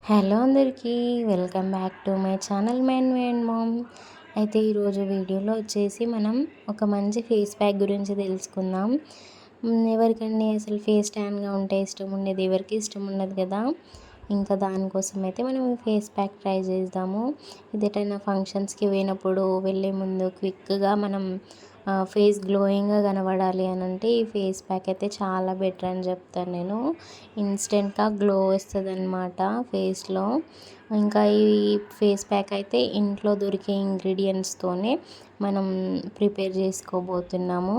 Hello అందరికీ welcome back to my channel mind me and mom. అయితే ఈరోజు వీడియోలో వచ్చేసి మనం ఒక మంచి ఫేస్ ప్యాక్ గురించి తెలుసుకుందాం. ఎవరికండి అసలు ఫేస్ ట్యాన్గా ఉంటే ఇష్టం ఉండేది, ఎవరికి ఇష్టం ఉండదు కదా. ఇంకా దానికోసం అయితే మనం ఈ ఫేస్ ప్యాక్ ట్రై చేద్దాము. ఇది ఎటైనా ఫంక్షన్స్కి పోయినప్పుడు వెళ్ళే ముందు క్విక్గా మనం ఫేస్ గ్లోయింగ్గా కనబడాలి అని అంటే ఈ ఫేస్ ప్యాక్ అయితే చాలా బెటర్ అని చెప్తాను నేను. ఇన్స్టెంట్గా గ్లో వస్తుంది అనమాట ఫేస్లో. ఇంకా ఈ ఫేస్ ప్యాక్ అయితే ఇంట్లో దొరికే ఇంగ్రీడియంట్స్తోనే మనం ప్రిపేర్ చేసుకోబోతున్నాము.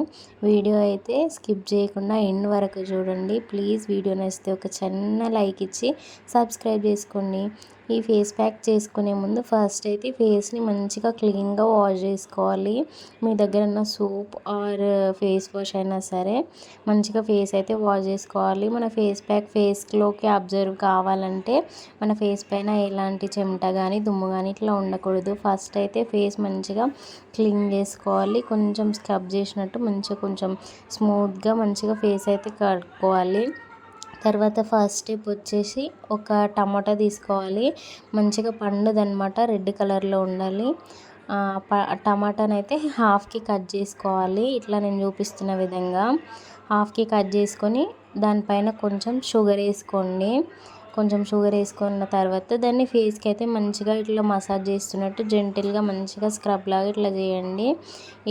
వీడియో అయితే స్కిప్ చేయకుండా ఎండ్ వరకు చూడండి ప్లీజ్. వీడియో నచ్చితే ఒక చిన్న లైక్ ఇచ్చి సబ్స్క్రైబ్ చేసుకోండి. ఈ ఫేస్ ప్యాక్ చేసుకునే ముందు ఫస్ట్ అయితే ఫేస్ని మంచిగా క్లీన్గా వాష్ చేసుకోవాలి. మీ దగ్గర ఉన్న సోప్ ఆర్ ఫేస్ వాష్ అయినా సరే మంచిగా ఫేస్ అయితే వాష్ చేసుకోవాలి. మన ఫేస్ ప్యాక్ ఫేస్లోకి అబ్జర్వ్ కావాలంటే మన ఫేస్ పైన ఎలాంటి చెమట కానీ దుమ్ము కానీ ఇట్లా ఉండకూడదు. ఫస్ట్ అయితే ఫేస్ మంచిగా క్లీన్ చేసుకోవాలి. కొంచెం స్క్రబ్ చేసినట్టు మంచిగా కొంచెం స్మూత్గా మంచిగా ఫేస్ అయితే కడుక్కోవాలి. తర్వాత ఫస్ట్ స్టెప్ వచ్చేసి ఒక టమాటా తీసుకోవాలి. మంచిగా పండుదనమాట, రెడ్ కలర్లో ఉండాలి. టమాటాని అయితే హాఫ్కి కట్ చేసుకోవాలి. ఇట్లా నేను చూపిస్తున్న విధంగా హాఫ్కి కట్ చేసుకొని దానిపైన కొంచెం షుగర్ వేసుకోండి. కొంచెం షుగర్ వేసుకున్న తర్వాత దాన్ని ఫేస్కి అయితే మంచిగా ఇట్లా మసాజ్ చేస్తున్నట్టు జెంటిల్గా మంచిగా స్క్రబ్ లాగా ఇట్లా చేయండి.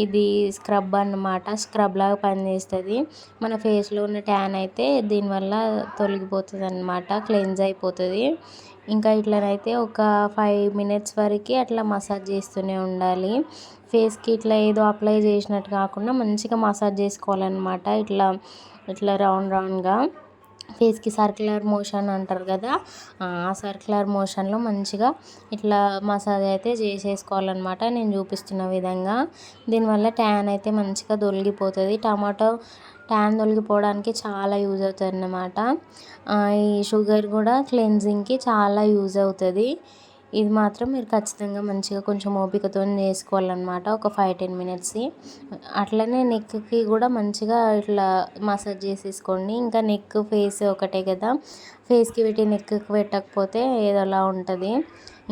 ఇది స్క్రబ్ అన్నమాట, స్క్రబ్ లాగా పనిచేస్తుంది. మన ఫేస్లో ఉన్న ట్యాన్ అయితే దీనివల్ల తొలగిపోతుంది అన్నమాట, క్లెన్స్ అయిపోతుంది. ఇంకా ఇట్లనైతే ఒక 5 మినిట్స్ వరకు అట్లా మసాజ్ చేస్తూనే ఉండాలి. ఫేస్కి ఇట్లా ఏదో అప్లై చేసినట్టు కాకుండా మంచిగా మసాజ్ చేసుకోవాలన్నమాట. ఇట్లా ఇట్లా రౌండ్గా ఫేస్కి సర్క్యులర్ మోషన్ అంటారు కదా, ఆ సర్క్యులర్ మోషన్లో మంచిగా ఇట్లా మసాజ్ అయితే చేసేసుకోవాలన్నమాట నేను చూపిస్తున్న విధంగా. దీనివల్ల ట్యాన్ అయితే మంచిగా తొలగిపోతుంది. టమాటో ట్యాన్ తొలగిపోవడానికి చాలా యూజ్ అవుతుంది అన్నమాట. ఈ షుగర్ కూడా క్లెన్జింగ్కి చాలా యూజ్ అవుతుంది. ఇది మాత్రం మీరు ఖచ్చితంగా మంచిగా కొంచెం ఓపికతో చేసుకోవాలన్నమాట ఒక 5-10 మినిట్స్. అట్లనే నెక్కి కూడా మంచిగా ఇట్లా మసాజ్ చేసేసుకోండి. ఇంకా నెక్ ఫేస్ ఒకటే కదా, ఫేస్కి పెట్టి నెక్కి పెట్టకపోతే ఏదోలా ఉంటుంది.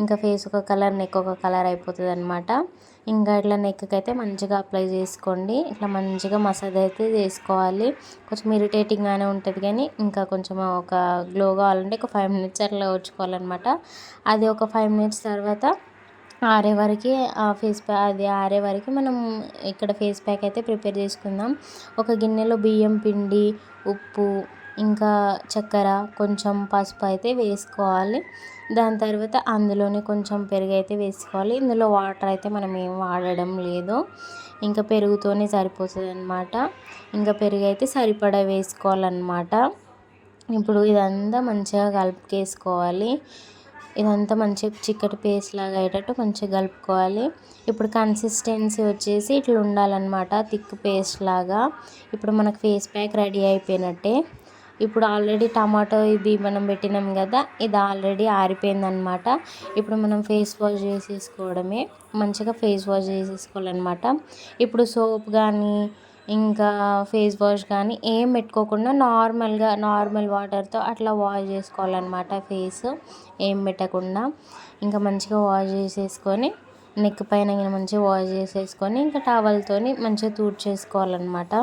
ఇంకా ఫేస్ ఒక కలర్ నెక్ ఒక కలర్ అయిపోతుంది అనమాట. ఇంకా ఇట్లా నెక్కి అయితే మంచిగా అప్లై చేసుకోండి. ఇట్లా మంచిగా మసాజ్ అయితే చేసుకోవాలి. కొంచెం ఇరిటేటింగ్గానే ఉంటుంది కానీ ఇంకా కొంచెం ఒక గ్లో కావాలంటే ఒక 5 మినిట్స్ అట్లా ఉంచుకోవాలన్నమాట. అది ఒక 5 మినిట్స్ తర్వాత ఆరే వరకు అది ఆరే వరకు మనం ఇక్కడ ఫేస్ ప్యాక్ అయితే ప్రిపేర్ చేసుకుందాం. ఒక గిన్నెలో బియ్యం పిండి, ఉప్పు, ఇంకా చక్కెర, కొంచెం పసుపు అయితే వేసుకోవాలి. దాని తర్వాత అందులోనే కొంచెం పెరుగు అయితే వేసుకోవాలి. ఇందులో వాటర్ అయితే మనం ఏం వాడడం లేదు, ఇంకా పెరుగుతోనే సరిపోతుంది అనమాట. ఇంకా పెరుగు అయితే సరిపడా వేసుకోవాలన్నమాట. ఇప్పుడు ఇదంతా మంచిగా కలుపుకేసుకోవాలి. ఇదంతా మంచిగా చిక్కటి పేస్ట్ లాగా అయ్యేటట్టు మంచిగా కలుపుకోవాలి. ఇప్పుడు కన్సిస్టెన్సీ వచ్చేసి ఇట్లా ఉండాలన్నమాట, థిక్ పేస్ట్ లాగా. ఇప్పుడు మనకు ఫేస్ ప్యాక్ రెడీ అయిపోయినట్టే. ఇప్పుడు ఆల్రెడీ టమాటో ఇది మనం పెట్టినాం కదా, ఇది ఆల్రెడీ ఆరిపోయిందనమాట. ఇప్పుడు మనం ఫేస్ వాష్ చేసేసుకోవడమే, మంచిగా ఫేస్ వాష్ చేసేసుకోవాలన్నమాట. ఇప్పుడు సోప్ కానీ ఇంకా ఫేస్ వాష్ కానీ ఏం పెట్టుకోకుండా నార్మల్ వాటర్తో అట్లా వాష్ చేసుకోవాలన్నమాట ఫేస్, ఏం పెట్టకుండా. ఇంకా మంచిగా వాష్ చేసేసుకొని నెక్ పైన మంచిగా వాష్ చేసేసుకొని ఇంకా టవల్తోని మంచిగా తుడిచేసుకోవాలన్నమాట.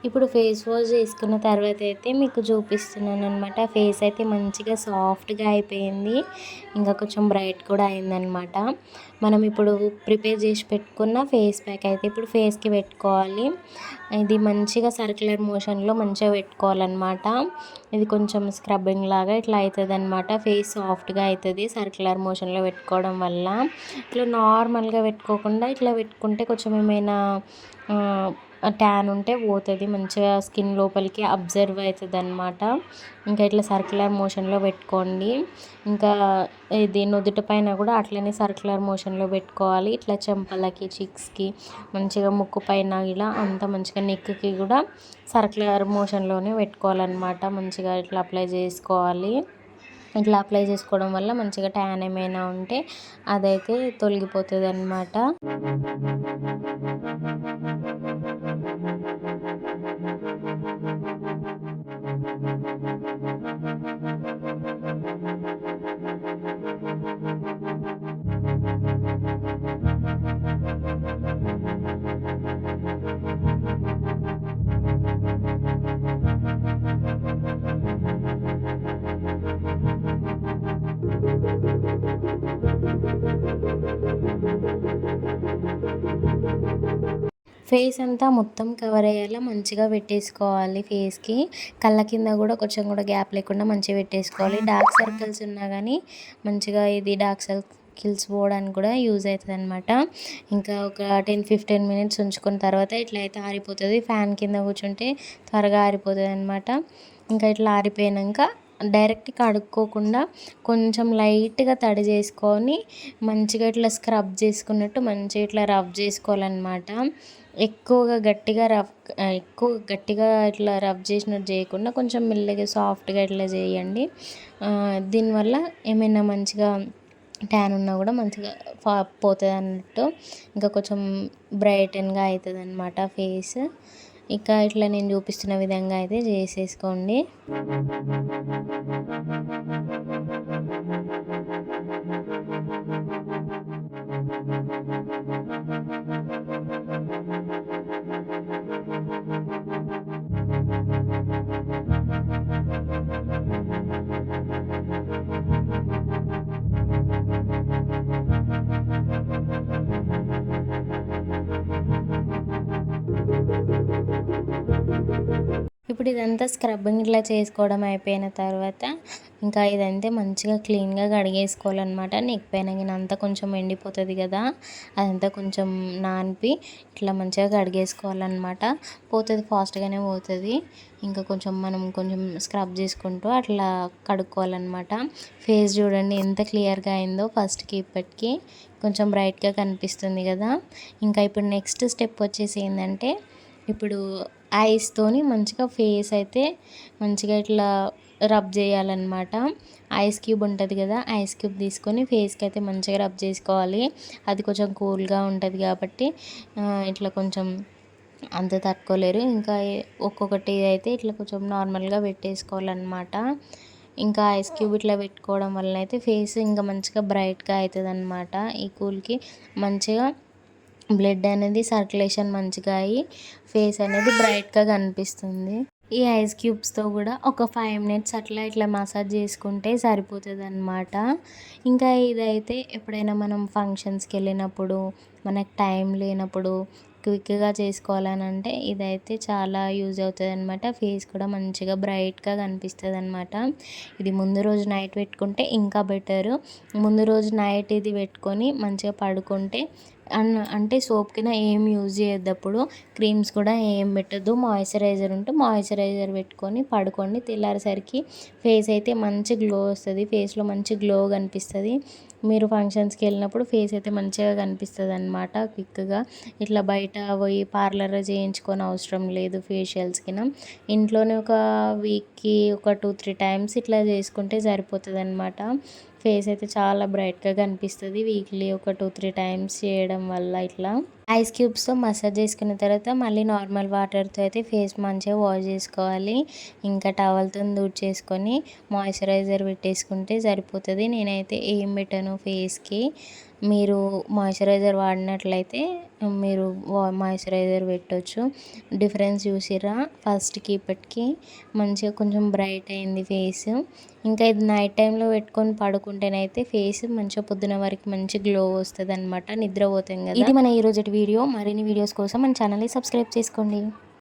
ఇప్పుడు ఫేస్ వాష్ చేసుకున్న తర్వాత అయితే మీకు చూపిస్తున్నాను అనమాట. ఫేస్ అయితే మంచిగా సాఫ్ట్గా అయిపోయింది, ఇంకా కొంచెం బ్రైట్ కూడా అయిందనమాట. మనం ఇప్పుడు ప్రిపేర్ చేసి పెట్టుకున్న ఫేస్ ప్యాక్ అయితే ఇప్పుడు ఫేస్కి పెట్టుకోవాలి. ఇది మంచిగా సర్క్యులర్ మోషన్లో మంచిగా పెట్టుకోవాలన్నమాట. ఇది కొంచెం స్క్రబ్బింగ్ లాగా ఇట్లా అవుతుంది అనమాట. ఫేస్ సాఫ్ట్గా అవుతుంది సర్క్యులర్ మోషన్లో పెట్టుకోవడం వల్ల. ఇట్లా నార్మల్గా పెట్టుకోకుండా ఇట్లా పెట్టుకుంటే కొంచెం ఏమైనా ట్యాన్ ఉంటే పోతుంది, మంచిగా స్కిన్ లోపలికి అబ్జర్వ్ అవుతుంది అనమాట. ఇంకా ఇట్లా సర్క్యులర్ మోషన్లో పెట్టుకోండి. ఇంకా ఇది నుదుటి పైన కూడా అట్లనే సర్క్యులర్ మోషన్లో పెట్టుకోవాలి. ఇట్లా చెంపలకి, చిక్స్కి, మంచిగా ముక్కు పైన ఇలా అంతా మంచిగా నెక్కి కూడా సర్క్యులర్ మోషన్లోనే పెట్టుకోవాలన్నమాట. మంచిగా ఇట్లా అప్లై చేసుకోవాలి. ఇట్లా అప్లై చేసుకోవడం వల్ల మంచిగా ట్యాన్ ఏమైనా ఉంటే అదైతే తొలగిపోతుంది అన్నమాట. ఫేస్ అంతా మొత్తం కవర్ అయ్యేలా మంచిగా పెట్టేసుకోవాలి. ఫేస్కి కళ్ళ కింద కూడా కొంచెం కూడా గ్యాప్ లేకుండా మంచిగా పెట్టేసుకోవాలి. డార్క్ సర్కిల్స్ ఉన్నా కానీ మంచిగా ఇది డార్క్ సర్కిల్స్ పోవడానికి కూడా యూజ్ అవుతుంది అనమాట. ఇంకా ఒక 10-15 మినిట్స్ ఉంచుకున్న తర్వాత ఇట్లా అయితే ఆరిపోతుంది. ఫ్యాన్ కింద కూర్చుంటే త్వరగా ఆరిపోతుంది అనమాట. ఇంకా ఇట్లా ఆరిపోయాక డైరెక్ట్ కడుక్కోకుండా కొంచెం లైట్గా తడి చేసుకొని మంచిగా ఇట్లా స్క్రబ్ చేసుకున్నట్టు మంచిగా ఇట్లా రబ్ చేసుకోవాలన్నమాట. ఎక్కువ గట్టిగా ఇట్లా రబ్ చేసినట్టు చేయకుండా కొంచెం మెల్లగా సాఫ్ట్గా ఇట్లా చేయండి. దీనివల్ల ఏమైనా మంచిగా ట్యాన్ ఉన్నా కూడా మంచిగా పోతుంది అన్నట్టు. ఇంకా కొంచెం బ్రైటన్గా అవుతుంది అన్నమాట ఫేస్. ఇక ఇట్లా నేను చూపిస్తున్న విధంగా అయితే చేసేసుకోండి. ఇప్పుడు ఇదంతా స్క్రబ్బింగ్ ఇట్లా చేసుకోవడం అయిపోయిన తర్వాత ఇంకా ఇదంతా మంచిగా క్లీన్గా కడిగేసుకోవాలన్నమాట. నెక్ పైన అంతా కొంచెం ఎండిపోతుంది కదా, అదంతా కొంచెం నానిపి ఇట్లా మంచిగా కడిగేసుకోవాలన్నమాట. పోతుంది, ఫాస్ట్గానే పోతుంది. ఇంకా మనం కొంచెం స్క్రబ్ చేసుకుంటూ అట్లా కడుక్కోవాలన్నమాట. ఫేస్ చూడండి ఎంత క్లియర్గా అయిందో ఫస్ట్కి ఇప్పటికి కొంచెం బ్రైట్గా కనిపిస్తుంది కదా. ఇంకా ఇప్పుడు నెక్స్ట్ స్టెప్ వచ్చేసి ఏంటంటే ఇప్పుడు ఐస్తోని మంచిగా ఫేస్ అయితే మంచిగా ఇట్లా రబ్ చేయాలన్నమాట. ఐస్ క్యూబ్ ఉంటుంది కదా, ఐస్ క్యూబ్ తీసుకొని ఫేస్కి అయితే మంచిగా రబ్ చేసుకోవాలి. అది కొంచెం కూల్గా ఉంటుంది కాబట్టి ఇట్లా కొంచెం అంత తట్టుకోలేరు. ఇంకా ఒక్కొక్కటి అయితే ఇట్లా కొంచెం నార్మల్గా పెట్టేసుకోవాలన్నమాట. ఇంకా ఐస్ క్యూబ్ ఇట్లా పెట్టుకోవడం వల్ల అయితే ఫేస్ ఇంకా మంచిగా బ్రైట్గా అవుతుంది అన్నమాట. ఈ కూల్కి మంచిగా బ్లడ్ అనేది సర్క్యులేషన్ మంచిగా అయ్యి ఫేస్ అనేది బ్రైట్గా కనిపిస్తుంది. ఈ ఐస్ క్యూబ్స్తో కూడా ఒక 5 మినిట్స్ అట్లా ఇట్లా మసాజ్ చేసుకుంటే సరిపోతుంది అన్నమాట. ఇంకా ఇదైతే ఎప్పుడైనా మనం ఫంక్షన్స్కి వెళ్ళినప్పుడు, మనకు టైం లేనప్పుడు క్విక్గా చేసుకోవాలని అంటే ఇదైతే చాలా యూజ్ అవుతుంది అనమాట. ఫేస్ కూడా మంచిగా బ్రైట్గా కనిపిస్తుంది అనమాట. ఇది ముందు రోజు నైట్ పెట్టుకుంటే ఇంకా బెటరు. ముందు రోజు నైట్ ఇది పెట్టుకొని మంచిగా పడుకుంటే అంటే సోప్ కింద ఏం యూజ్ చేయొద్దప్పుడు, క్రీమ్స్ కూడా ఏం పెట్టద్దు. మాయిశ్చరైజర్ ఉంటే మాయిశ్చరైజర్ పెట్టుకొని పడుకోండి. తెల్లారేసరికి ఫేస్ అయితే మంచి గ్లో వస్తుంది. ఫేస్లో మంచి గ్లో కనిపిస్తుంది. మీరు ఫంక్షన్స్కి వెళ్ళినప్పుడు ఫేస్ అయితే మంచిగా కనిపిస్తుంది అనమాట క్విక్గా. ఇట్లా బయట పోయి పార్లర్లో చేయించుకొని అవసరం లేదు ఫేషియల్స్కి. ఇంట్లోనే ఒక వీక్కి ఒక 2-3 టైమ్స్ ఇట్లా చేసుకుంటే సరిపోతుంది అనమాట. ఫేస్ అయితే చాలా బ్రైట్గా కనిపిస్తుంది వీక్లీ ఒక 2-3 టైమ్స్ చేయడం వల్ల. ఇట్లా ఐస్ క్యూబ్స్తో మసాజ్ చేసుకున్న తర్వాత మళ్ళీ నార్మల్ వాటర్తో అయితే ఫేస్ మంచిగా వాష్ చేసుకోవాలి. ఇంకా టవల్తో చేసుకొని మాయిశ్చరైజర్ పెట్టేసుకుంటే సరిపోతుంది. నేనైతే ఏం పెట్టాను ఫేస్కి. మీరు మాయిశ్చరైజర్ వాడినట్లయితే మీరు మాయిశ్చరైజర్ పెట్టవచ్చు. డిఫరెన్స్ చూసిరా ఫస్ట్కి ఇప్పటికి మంచిగా కొంచెం బ్రైట్ అయింది ఫేస్. ఇంకా ఇది నైట్ టైంలో పెట్టుకొని పడుకుంటేనైతే ఫేస్ మంచిగా పొద్దున వరకు మంచి గ్లో వస్తుంది అనమాట. నిద్రపోతాం కదా. ఇది మన ఈరోజు వీడియో. మరిన్ని వీడియోస్ కోసం మన ఛానల్ని సబ్స్క్రైబ్ చేసుకోండి.